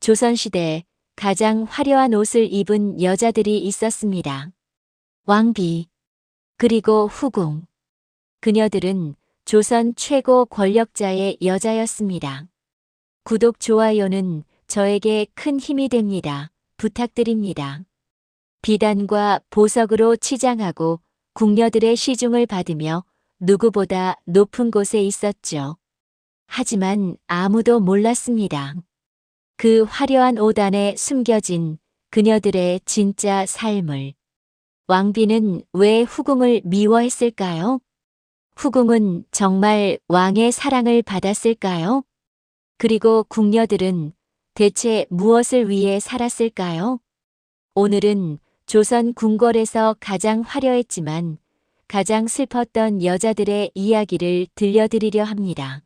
조선시대 가장 화려한 옷을 입은 여자들이 있었습니다. 왕비, 그리고 후궁. 그녀들은 조선 최고 권력자의 여자였습니다. 구독, 좋아요는 저에게 큰 힘이 됩니다. 부탁드립니다. 비단과 보석으로 치장하고 궁녀들의 시중을 받으며 누구보다 높은 곳에 있었죠. 하지만 아무도 몰랐습니다. 그 화려한 옷 안에 숨겨진 그녀들의 진짜 삶을. 왕비는 왜 후궁을 미워했을까요? 후궁은 정말 왕의 사랑을 받았을까요? 그리고 궁녀들은 대체 무엇을 위해 살았을까요? 오늘은 조선 궁궐에서 가장 화려했지만 가장 슬펐던 여자들의 이야기를 들려드리려 합니다.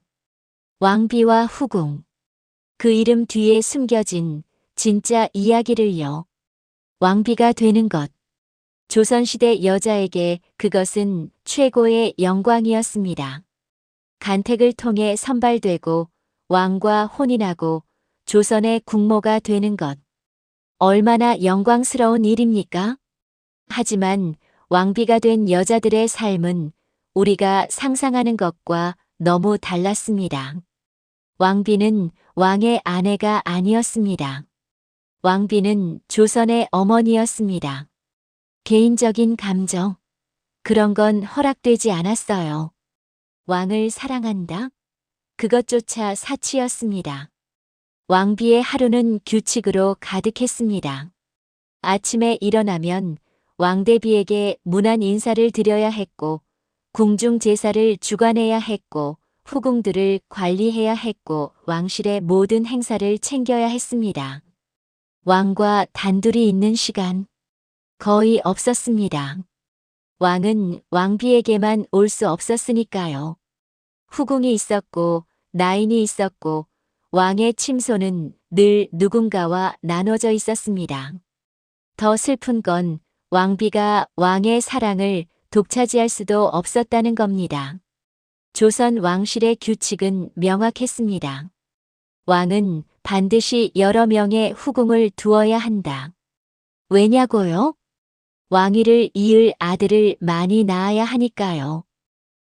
왕비와 후궁. 그 이름 뒤에 숨겨진 진짜 이야기를요. 왕비가 되는 것. 조선시대 여자에게 그것은 최고의 영광이었습니다. 간택을 통해 선발되고 왕과 혼인하고 조선의 국모가 되는 것. 얼마나 영광스러운 일입니까? 하지만 왕비가 된 여자들의 삶은 우리가 상상하는 것과 너무 달랐습니다. 왕비는 왕의 아내가 아니었습니다. 왕비는 조선의 어머니였습니다. 개인적인 감정, 그런 건 허락되지 않았어요. 왕을 사랑한다? 그것조차 사치였습니다. 왕비의 하루는 규칙으로 가득했습니다. 아침에 일어나면 왕대비에게 문안 인사를 드려야 했고, 궁중 제사를 주관해야 했고, 후궁들을 관리해야 했고, 왕실의 모든 행사를 챙겨야 했습니다. 왕과 단둘이 있는 시간 거의 없었습니다. 왕은 왕비에게만 올 수 없었으니까요. 후궁이 있었고 나인이 있었고 왕의 침소는 늘 누군가와 나눠져 있었습니다. 더 슬픈 건 왕비가 왕의 사랑을 독차지할 수도 없었다는 겁니다. 조선 왕실의 규칙은 명확했습니다. 왕은 반드시 여러 명의 후궁을 두어야 한다. 왜냐고요? 왕위를 이을 아들을 많이 낳아야 하니까요.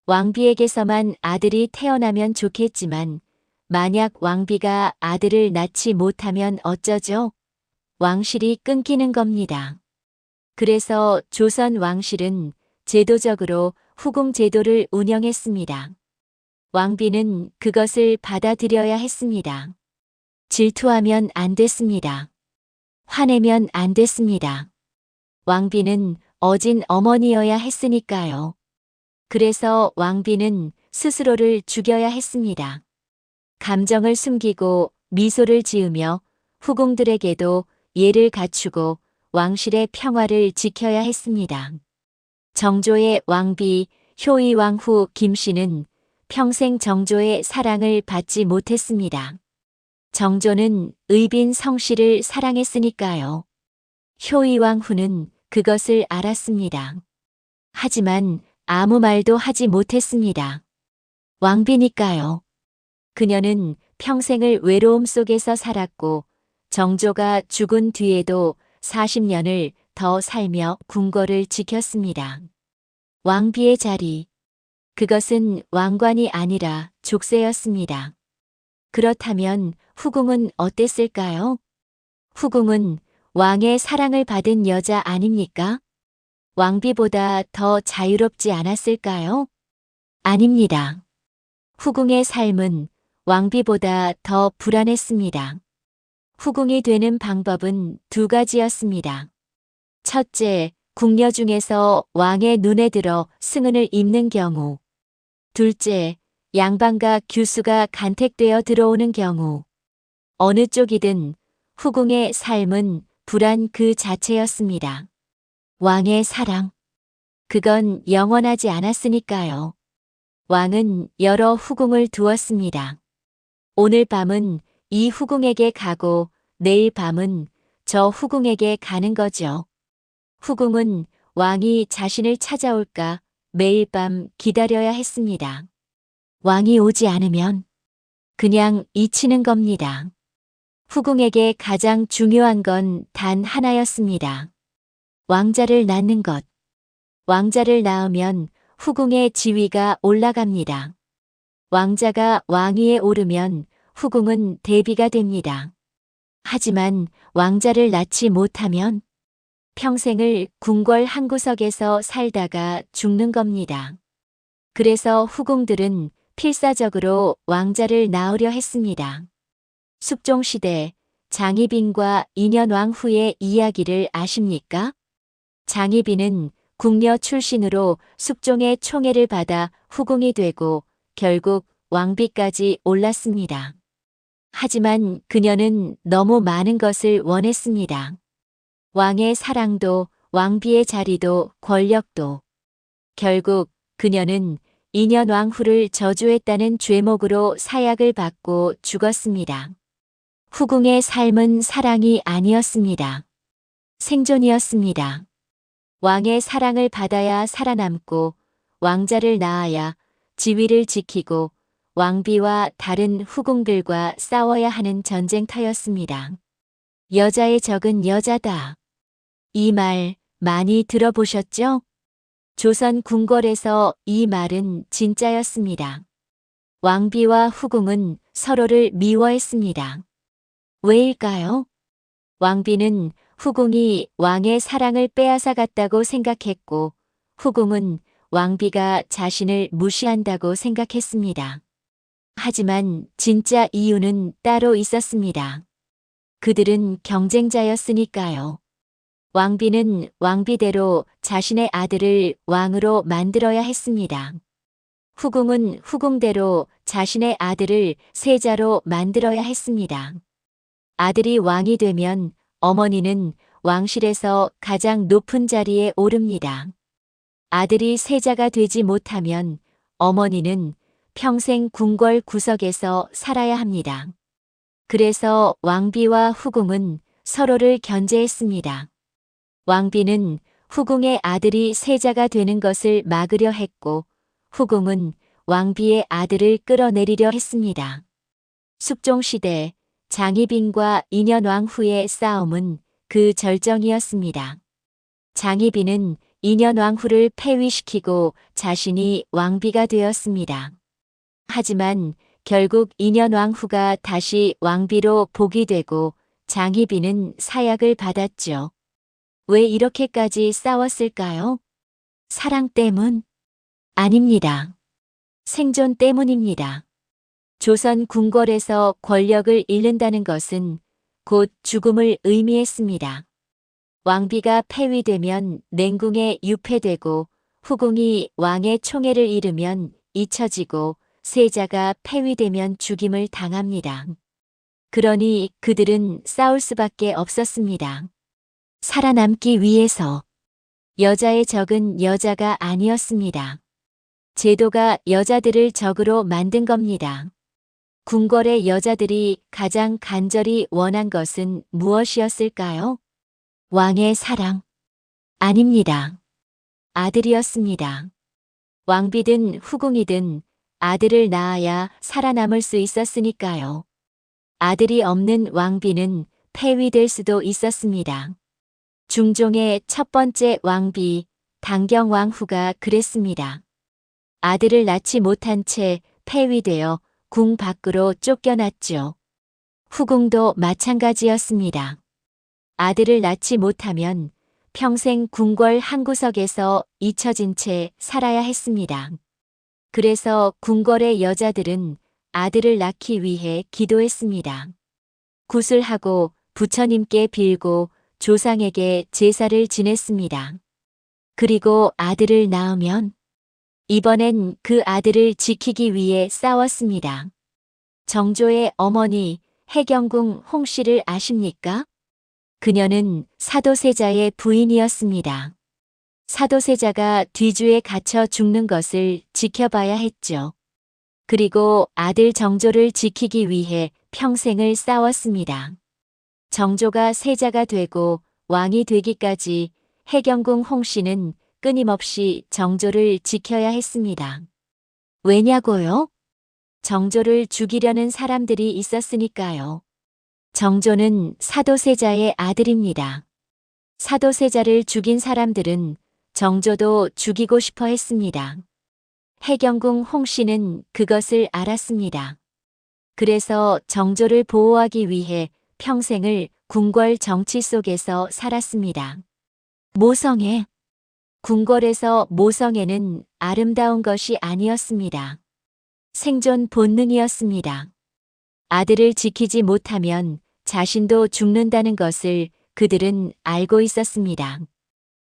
왕비에게서만 아들이 태어나면 좋겠지만 만약 왕비가 아들을 낳지 못하면 어쩌죠? 왕실이 끊기는 겁니다. 그래서 조선 왕실은 제도적으로 후궁 제도를 운영했습니다. 왕비는 그것을 받아들여야 했습니다. 질투하면 안 됐습니다. 화내면 안 됐습니다. 왕비는 어진 어머니여야 했으니까요. 그래서 왕비는 스스로를 죽여야 했습니다. 감정을 숨기고 미소를 지으며 후궁들에게도 예를 갖추고 왕실의 평화를 지켜야 했습니다. 정조의 왕비 효의왕후 김씨는 평생 정조의 사랑을 받지 못했습니다. 정조는 의빈 성씨를 사랑했으니까요. 효의왕후는 그것을 알았습니다. 하지만 아무 말도 하지 못했습니다. 왕비니까요. 그녀는 평생을 외로움 속에서 살았고 정조가 죽은 뒤에도 40년을 더 살며 궁궐을 지켰습니다. 왕비의 자리, 그것은 왕관이 아니라 족쇄였습니다. 그렇다면 후궁은 어땠을까요? 후궁은 왕의 사랑을 받은 여자 아닙니까? 왕비보다 더 자유롭지 않았을까요? 아닙니다. 후궁의 삶은 왕비보다 더 불안했습니다. 후궁이 되는 방법은 두 가지였습니다. 첫째, 궁녀 중에서 왕의 눈에 들어 승은을 입는 경우. 둘째, 양반과 규수가 간택되어 들어오는 경우. 어느 쪽이든 후궁의 삶은 불안 그 자체였습니다. 왕의 사랑. 그건 영원하지 않았으니까요. 왕은 여러 후궁을 두었습니다. 오늘 밤은 이 후궁에게 가고 내일 밤은 저 후궁에게 가는 거죠. 후궁은 왕이 자신을 찾아올까 매일 밤 기다려야 했습니다. 왕이 오지 않으면 그냥 잊히는 겁니다. 후궁에게 가장 중요한 건 단 하나였습니다. 왕자를 낳는 것. 왕자를 낳으면 후궁의 지위가 올라갑니다. 왕자가 왕위에 오르면 후궁은 대비가 됩니다. 하지만 왕자를 낳지 못하면 평생을 궁궐 한 구석에서 살다가 죽는 겁니다. 그래서 후궁들은 필사적으로 왕자를 낳으려 했습니다. 숙종시대 장희빈과 인현왕후의 이야기를 아십니까? 장희빈은 궁녀 출신으로 숙종의 총애를 받아 후궁이 되고 결국 왕비까지 올랐습니다. 하지만 그녀는 너무 많은 것을 원했습니다. 왕의 사랑도, 왕비의 자리도, 권력도. 결국 그녀는 인현왕후를 저주했다는 죄목으로 사약을 받고 죽었습니다. 후궁의 삶은 사랑이 아니었습니다. 생존이었습니다. 왕의 사랑을 받아야 살아남고 왕자를 낳아야 지위를 지키고 왕비와 다른 후궁들과 싸워야 하는 전쟁터였습니다. 여자의 적은 여자다. 이 말 많이 들어보셨죠? 조선 궁궐에서 이 말은 진짜였습니다. 왕비와 후궁은 서로를 미워했습니다. 왜일까요? 왕비는 후궁이 왕의 사랑을 빼앗아 갔다고 생각했고 후궁은 왕비가 자신을 무시한다고 생각했습니다. 하지만 진짜 이유는 따로 있었습니다. 그들은 경쟁자였으니까요. 왕비는 왕비대로 자신의 아들을 왕으로 만들어야 했습니다. 후궁은 후궁대로 자신의 아들을 세자로 만들어야 했습니다. 아들이 왕이 되면 어머니는 왕실에서 가장 높은 자리에 오릅니다. 아들이 세자가 되지 못하면 어머니는 평생 궁궐 구석에서 살아야 합니다. 그래서 왕비와 후궁은 서로를 견제했습니다. 왕비는 후궁의 아들이 세자가 되는 것을 막으려 했고 후궁은 왕비의 아들을 끌어내리려 했습니다. 숙종시대 장희빈과 인현왕후의 싸움은 그 절정이었습니다. 장희빈은 인현왕후를 폐위시키고 자신이 왕비가 되었습니다. 하지만 결국 인현왕후가 다시 왕비로 복위되고 장희빈은 사약을 받았죠. 왜 이렇게까지 싸웠을까요? 사랑 때문? 아닙니다. 생존 때문입니다. 조선 궁궐에서 권력을 잃는다는 것은 곧 죽음을 의미했습니다. 왕비가 폐위되면 냉궁에 유폐되고 후궁이 왕의 총애를 잃으면 잊혀지고 세자가 폐위되면 죽임을 당합니다. 그러니 그들은 싸울 수밖에 없었습니다. 살아남기 위해서. 여자의 적은 여자가 아니었습니다. 제도가 여자들을 적으로 만든 겁니다. 궁궐의 여자들이 가장 간절히 원한 것은 무엇이었을까요? 왕의 사랑? 아닙니다. 아들이었습니다. 왕비든 후궁이든 아들을 낳아야 살아남을 수 있었으니까요. 아들이 없는 왕비는 폐위될 수도 있었습니다. 중종의 첫 번째 왕비 당경왕후가 그랬습니다. 아들을 낳지 못한 채 폐위되어 궁 밖으로 쫓겨났죠. 후궁도 마찬가지였습니다. 아들을 낳지 못하면 평생 궁궐 한 구석에서 잊혀진 채 살아야 했습니다. 그래서 궁궐의 여자들은 아들을 낳기 위해 기도했습니다. 구슬하고 부처님께 빌고 조상에게 제사를 지냈습니다. 그리고 아들을 낳으면 이번엔 그 아들을 지키기 위해 싸웠습니다. 정조의 어머니 해경궁 홍씨를 아십니까? 그녀는 사도세자의 부인이었습니다. 사도세자가 뒤주에 갇혀 죽는 것을 지켜봐야 했죠. 그리고 아들 정조를 지키기 위해 평생을 싸웠습니다. 정조가 세자가 되고 왕이 되기까지 해경궁 홍씨는 끊임없이 정조를 지켜야 했습니다. 왜냐고요? 정조를 죽이려는 사람들이 있었으니까요. 정조는 사도세자의 아들입니다. 사도세자를 죽인 사람들은 정조도 죽이고 싶어 했습니다. 해경궁 홍씨는 그것을 알았습니다. 그래서 정조를 보호하기 위해 평생을 궁궐 정치 속에서 살았습니다. 모성애. 궁궐에서 모성애는 아름다운 것이 아니었습니다. 생존 본능이었습니다. 아들을 지키지 못하면 자신도 죽는다는 것을 그들은 알고 있었습니다.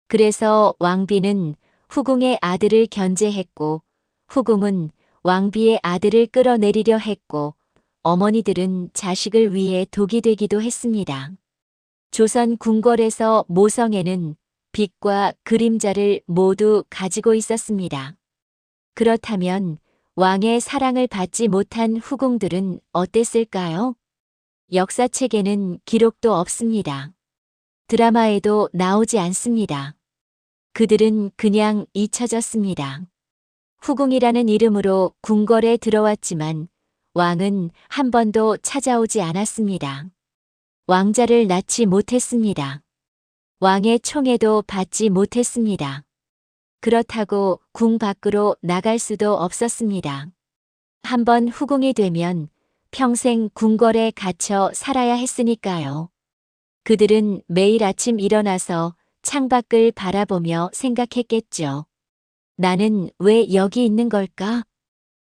그래서 왕비는 후궁의 아들을 견제했고 후궁은 왕비의 아들을 끌어내리려 했고 어머니들은 자식을 위해 독이 되기도 했습니다. 조선 궁궐에서 모성애는 빛과 그림자를 모두 가지고 있었습니다. 그렇다면 왕의 사랑을 받지 못한 후궁들은 어땠을까요? 역사책에는 기록도 없습니다. 드라마에도 나오지 않습니다. 그들은 그냥 잊혀졌습니다. 후궁이라는 이름으로 궁궐에 들어왔지만 왕은 한 번도 찾아오지 않았습니다. 왕자를 낳지 못했습니다. 왕의 총애도 받지 못했습니다. 그렇다고 궁 밖으로 나갈 수도 없었습니다. 한번 후궁이 되면 평생 궁궐에 갇혀 살아야 했으니까요. 그들은 매일 아침 일어나서 창밖을 바라보며 생각했겠죠. 나는 왜 여기 있는 걸까?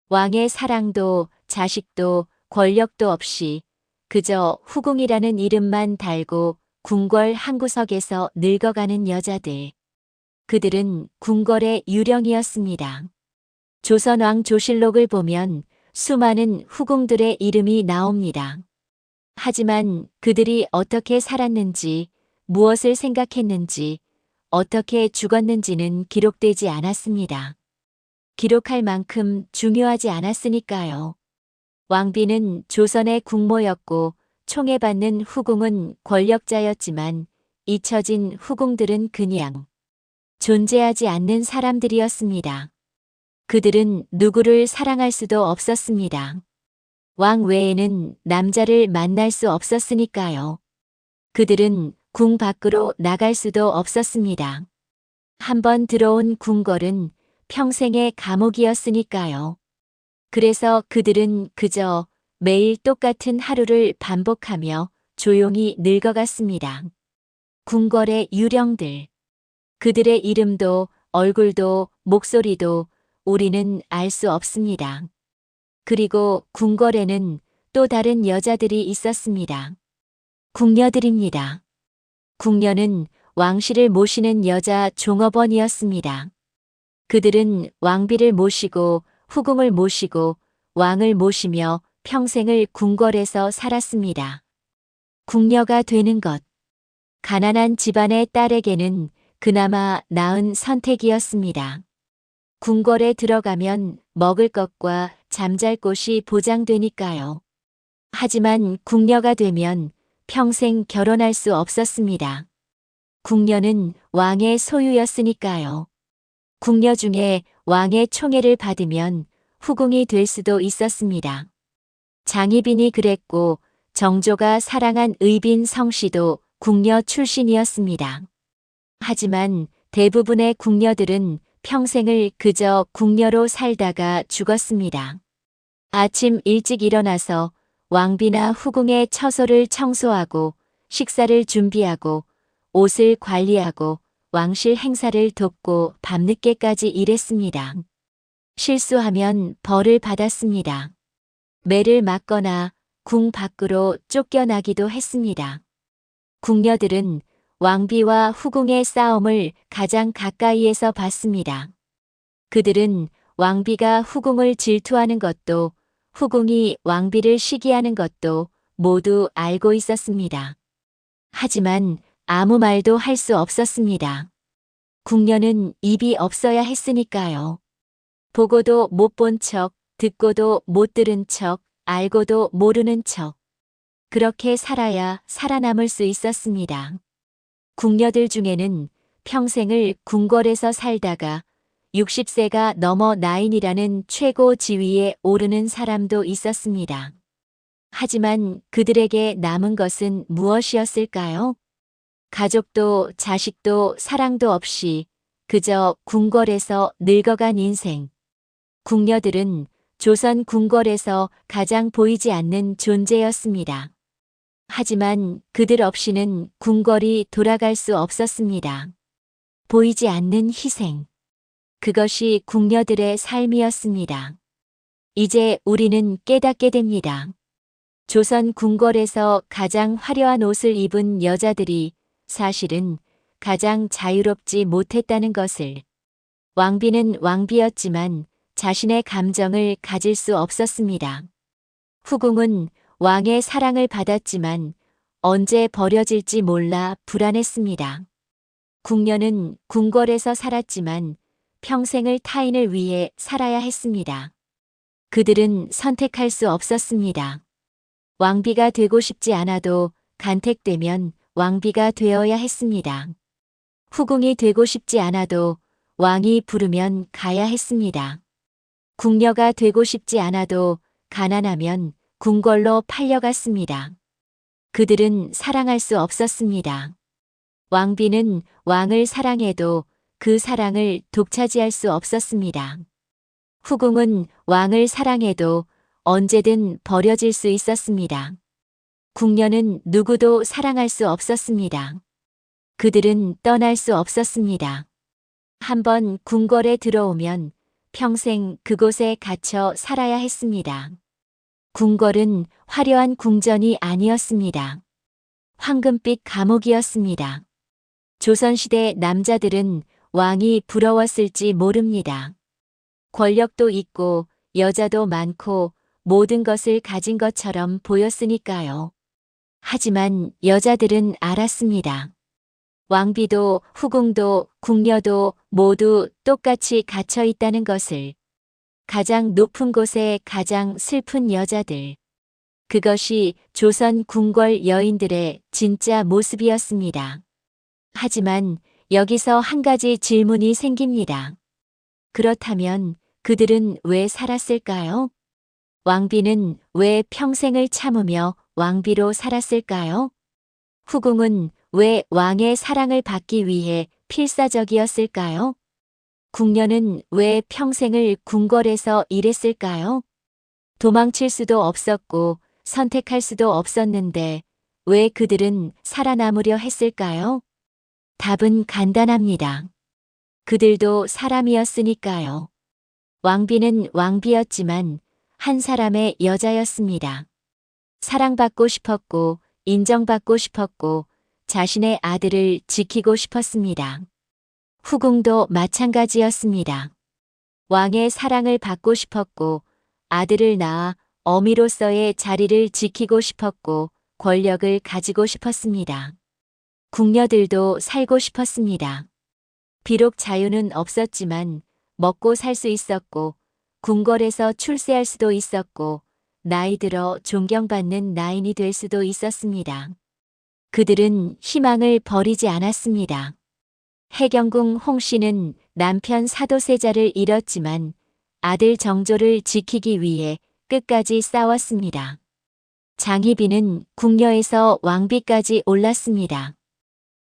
왕의 사랑도 자식도 권력도 없이 그저 후궁이라는 이름만 달고 궁궐 한 구석에서 늙어가는 여자들. 그들은 궁궐의 유령이었습니다. 조선왕 조실록을 보면 수많은 후궁들의 이름이 나옵니다. 하지만 그들이 어떻게 살았는지, 무엇을 생각했는지, 어떻게 죽었는지는 기록되지 않았습니다. 기록할 만큼 중요하지 않았으니까요. 왕비는 조선의 국모였고 총애받는 후궁은 권력자였지만 잊혀진 후궁들은 그냥 존재하지 않는 사람들이었습니다. 그들은 누구를 사랑할 수도 없었습니다. 왕 외에는 남자를 만날 수 없었으니까요. 그들은 궁 밖으로 나갈 수도 없었습니다. 한번 들어온 궁궐은 평생의 감옥이었으니까요. 그래서 그들은 그저 매일 똑같은 하루를 반복하며 조용히 늙어갔습니다. 궁궐의 유령들. 그들의 이름도 얼굴도 목소리도 우리는 알 수 없습니다. 그리고 궁궐에는 또 다른 여자들이 있었습니다. 궁녀들입니다. 궁녀는 왕실을 모시는 여자 종업원이었습니다. 그들은 왕비를 모시고 후궁을 모시고 왕을 모시며 평생을 궁궐에서 살았습니다. 궁녀가 되는 것. 가난한 집안의 딸에게는 그나마 나은 선택이었습니다. 궁궐에 들어가면 먹을 것과 잠잘 곳이 보장되니까요. 하지만 궁녀가 되면 평생 결혼할 수 없었습니다. 궁녀는 왕의 소유였으니까요. 궁녀 중에 왕의 총애를 받으면 후궁이 될 수도 있었습니다. 장희빈이 그랬고 정조가 사랑한 의빈 성씨도 궁녀 출신이었습니다. 하지만 대부분의 궁녀들은 평생을 그저 궁녀로 살다가 죽었습니다. 아침 일찍 일어나서 왕비나 후궁의 처소를 청소하고 식사를 준비하고 옷을 관리하고 왕실 행사를 돕고 밤늦게까지 일했습니다. 실수하면 벌을 받았습니다. 매를 맞거나 궁 밖으로 쫓겨나기도 했습니다. 궁녀들은 왕비와 후궁의 싸움을 가장 가까이에서 봤습니다. 그들은 왕비가 후궁을 질투하는 것도 후궁이 왕비를 시기하는 것도 모두 알고 있었습니다. 하지만 아무 말도 할 수 없었습니다. 궁녀는 입이 없어야 했으니까요. 보고도 못 본 척, 듣고도 못 들은 척, 알고도 모르는 척. 그렇게 살아야 살아남을 수 있었습니다. 궁녀들 중에는 평생을 궁궐에서 살다가 60세가 넘어 나인이라는 최고 지위에 오르는 사람도 있었습니다. 하지만 그들에게 남은 것은 무엇이었을까요? 가족도 자식도 사랑도 없이 그저 궁궐에서 늙어간 인생. 궁녀들은 조선 궁궐에서 가장 보이지 않는 존재였습니다. 하지만 그들 없이는 궁궐이 돌아갈 수 없었습니다. 보이지 않는 희생. 그것이 궁녀들의 삶이었습니다. 이제 우리는 깨닫게 됩니다. 조선 궁궐에서 가장 화려한 옷을 입은 여자들이 사실은 가장 자유롭지 못했다는 것을. 왕비는 왕비였지만 자신의 감정을 가질 수 없었습니다. 후궁은 왕의 사랑을 받았지만 언제 버려질지 몰라 불안했습니다. 궁녀는 궁궐에서 살았지만 평생을 타인을 위해 살아야 했습니다. 그들은 선택할 수 없었습니다. 왕비가 되고 싶지 않아도 간택되면 왕비가 되어야 했습니다. 후궁이 되고 싶지 않아도 왕이 부르면 가야 했습니다. 궁녀가 되고 싶지 않아도 가난하면 궁궐로 팔려갔습니다. 그들은 사랑할 수 없었습니다. 왕비는 왕을 사랑해도 그 사랑을 독차지할 수 없었습니다. 후궁은 왕을 사랑해도 언제든 버려질 수 있었습니다. 궁녀는 누구도 사랑할 수 없었습니다. 그들은 떠날 수 없었습니다. 한번 궁궐에 들어오면 평생 그곳에 갇혀 살아야 했습니다. 궁궐은 화려한 궁전이 아니었습니다. 황금빛 감옥이었습니다. 조선시대 남자들은 왕이 부러웠을지 모릅니다. 권력도 있고 여자도 많고 모든 것을 가진 것처럼 보였으니까요. 하지만 여자들은 알았습니다. 왕비도 후궁도 궁녀도 모두 똑같이 갇혀 있다는 것을. 가장 높은 곳에 가장 슬픈 여자들. 그것이 조선 궁궐 여인들의 진짜 모습이었습니다. 하지만 여기서 한 가지 질문이 생깁니다. 그렇다면 그들은 왜 살았을까요? 왕비는 왜 평생을 참으며 왕비로 살았을까요? 후궁은 왜 왕의 사랑을 받기 위해 필사적이었을까요? 궁녀는 왜 평생을 궁궐에서 일했을까요? 도망칠 수도 없었고 선택할 수도 없었는데 왜 그들은 살아남으려 했을까요? 답은 간단합니다. 그들도 사람이었으니까요. 왕비는 왕비였지만 한 사람의 여자였습니다. 사랑받고 싶었고 인정받고 싶었고 자신의 아들을 지키고 싶었습니다. 후궁도 마찬가지였습니다. 왕의 사랑을 받고 싶었고 아들을 낳아 어미로서의 자리를 지키고 싶었고 권력을 가지고 싶었습니다. 궁녀들도 살고 싶었습니다. 비록 자유는 없었지만 먹고 살 수 있었고 궁궐에서 출세할 수도 있었고 나이 들어 존경받는 나인이 될 수도 있었습니다. 그들은 희망을 버리지 않았습니다. 해경궁 홍씨는 남편 사도세자를 잃었지만 아들 정조를 지키기 위해 끝까지 싸웠습니다. 장희빈은 궁녀에서 왕비까지 올랐습니다.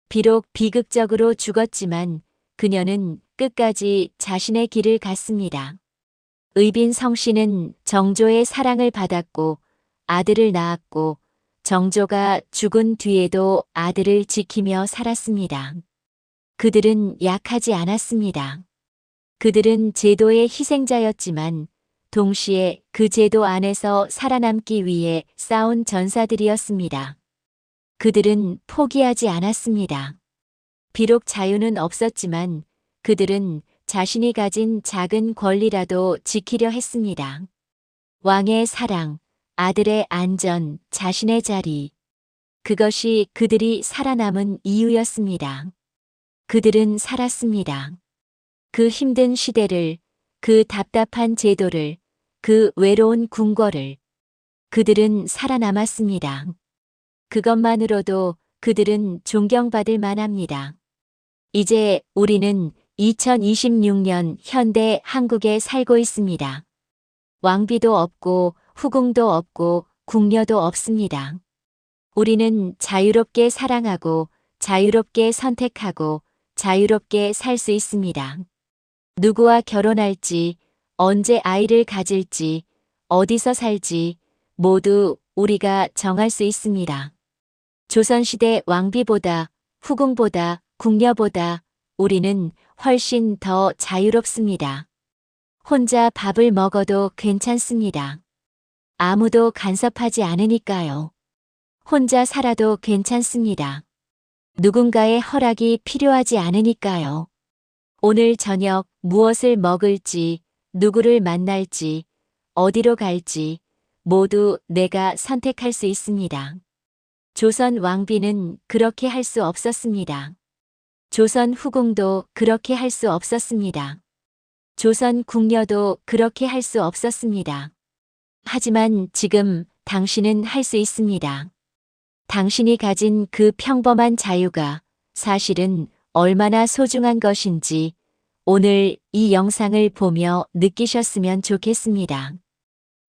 비록 비극적으로 죽었지만 그녀는 끝까지 자신의 길을 갔습니다. 의빈성 씨는 정조의 사랑을 받았고 아들을 낳았고 정조가 죽은 뒤에도 아들을 지키며 살았습니다. 그들은 약하지 않았습니다. 그들은 제도의 희생자였지만 동시에 그 제도 안에서 살아남기 위해 싸운 전사들이었습니다. 그들은 포기하지 않았습니다. 비록 자유는 없었지만 그들은 자신이 가진 작은 권리라도 지키려 했습니다. 왕의 사랑, 아들의 안전, 자신의 자리. 그것이 그들이 살아남은 이유였습니다. 그들은 살았습니다. 그 힘든 시대를, 그 답답한 제도를, 그 외로운 궁궐을. 그들은 살아남았습니다. 그것만으로도 그들은 존경받을 만합니다. 이제 우리는 2026년 현대 한국에 살고 있습니다. 왕비도 없고 후궁도 없고 궁녀도 없습니다. 우리는 자유롭게 사랑하고 자유롭게 선택하고 자유롭게 살 수 있습니다. 누구와 결혼할지, 언제 아이를 가질지, 어디서 살지 모두 우리가 정할 수 있습니다. 조선시대 왕비보다, 후궁보다, 궁녀보다 우리는 훨씬 더 자유롭습니다. 혼자 밥을 먹어도 괜찮습니다. 아무도 간섭하지 않으니까요. 혼자 살아도 괜찮습니다. 누군가의 허락이 필요하지 않으니까요. 오늘 저녁 무엇을 먹을지, 누구를 만날지, 어디로 갈지 모두 내가 선택할 수 있습니다. 조선 왕비는 그렇게 할 수 없었습니다. 조선 후궁도 그렇게 할 수 없었습니다. 조선 궁녀도 그렇게 할 수 없었습니다. 하지만 지금 당신은 할 수 있습니다. 당신이 가진 그 평범한 자유가 사실은 얼마나 소중한 것인지 오늘 이 영상을 보며 느끼셨으면 좋겠습니다.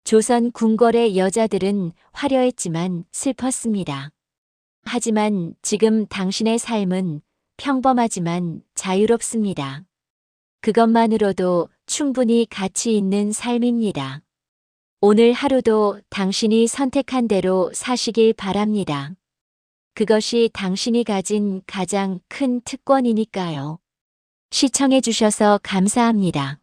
조선 궁궐의 여자들은 화려했지만 슬펐습니다. 하지만 지금 당신의 삶은 평범하지만 자유롭습니다. 그것만으로도 충분히 가치 있는 삶입니다. 오늘 하루도 당신이 선택한 대로 사시길 바랍니다. 그것이 당신이 가진 가장 큰 특권이니까요. 시청해 주셔서 감사합니다.